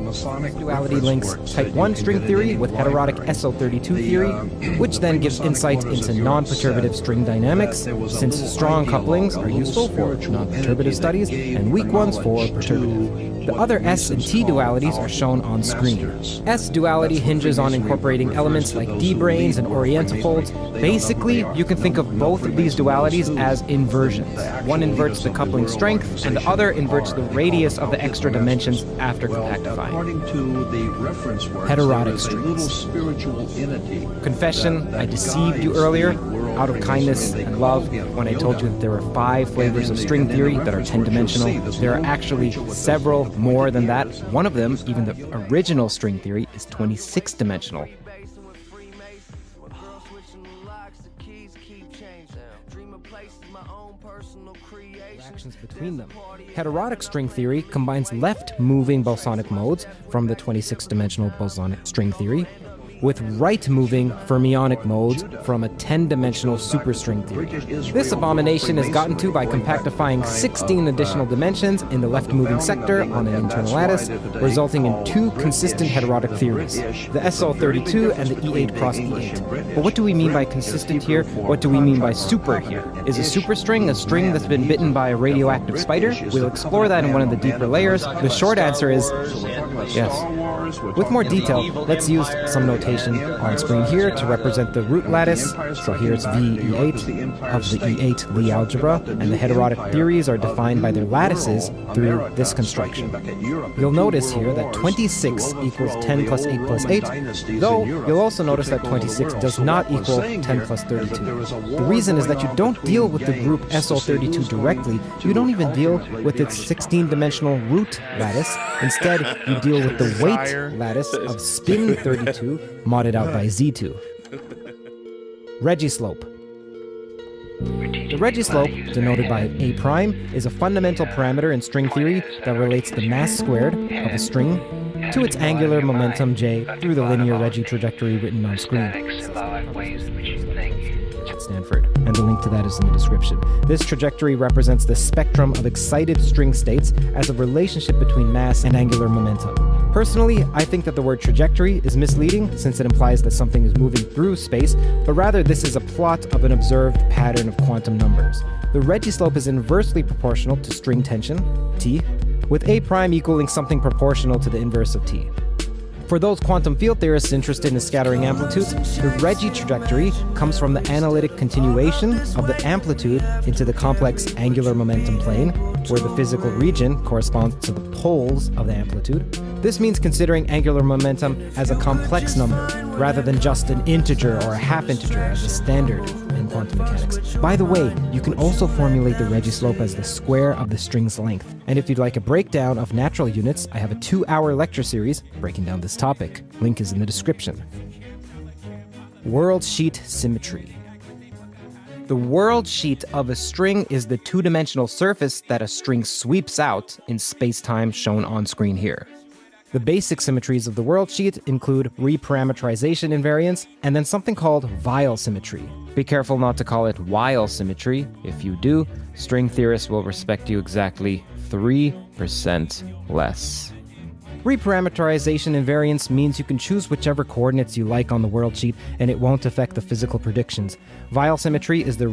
Duality links type 1 string theory with heterotic SL32 theory, which then gives insights into non-perturbative string dynamics, since strong couplings are useful for non-perturbative studies and weak ones for perturbative. The other S and T dualities are shown on screen. S duality hinges on incorporating elements like D-branes and orientifolds. Basically, you can think of both of these dualities as inversions. One inverts the coupling strength, and the other inverts the radius of the extra dimensions after compactifying. Heterotic strings. Confession, I deceived you earlier, out of kindness and love, when I told you that there were 5 flavors of string theory that are 10-dimensional. There are actually several more than that. One of them, even the original string theory, is 26-dimensional. Interactions between them. Heterotic string theory combines left-moving bosonic modes from the 26-dimensional bosonic string theory with right-moving fermionic modes from a 10-dimensional superstring theory. This abomination is gotten to by compactifying 16 additional dimensions in the left-moving sector on an internal lattice, resulting in 2 consistent heterotic theories, the SL32 and the E8 cross E8. But what do we mean by consistent here? What do we mean by super here? Is a superstring a string that's been bitten by a radioactive spider? We'll explore that in one of the deeper layers. The short answer is yes. With more detail, let's use some notation on screen here to represent the root lattice. So here's VE8 of the E8 Lie algebra, and the heterotic theories are defined by their lattices through this construction. You'll notice here that 26 equals 10 plus 8 plus 8, though you'll also notice that 26 does not equal 10 plus 32. The reason is that you don't deal with the group SL32 directly, you don't even deal with its 16-dimensional root lattice. Instead, you deal with the weight lattice of spin 32 modded out by Z2. Registlope. The Registlope, denoted by A prime, is a fundamental parameter in string theory that relates the mass squared of a string to its angular momentum J through the linear Regi trajectory written on screen. Stanford, and the link to that is in the description. This trajectory represents the spectrum of excited string states as a relationship between mass and angular momentum. Personally, I think that the word trajectory is misleading since it implies that something is moving through space, but rather this is a plot of an observed pattern of quantum numbers. The Registlope is inversely proportional to string tension, T, with A prime equaling something proportional to the inverse of T. For those quantum field theorists interested in scattering amplitudes, the Regi trajectory comes from the analytic continuation of the amplitude into the complex angular momentum plane, where the physical region corresponds to the poles of the amplitude. This means considering angular momentum as a complex number, rather than just an integer or a half integer as a standard in quantum mechanics. By the way, you can also formulate the Registlope as the square of the string's length. And if you'd like a breakdown of natural units, I have a 2-hour lecture series breaking down this topic. Link is in the description. World sheet symmetry. The world sheet of a string is the 2-dimensional surface that a string sweeps out in space-time shown on screen here. The basic symmetries of the world sheet include reparameterization invariance and then something called Weyl symmetry. Be careful not to call it Weyl symmetry. If you do, string theorists will respect you exactly 3% less. Reparameterization invariance means you can choose whichever coordinates you like on the world sheet and it won't affect the physical predictions. Weyl symmetry is the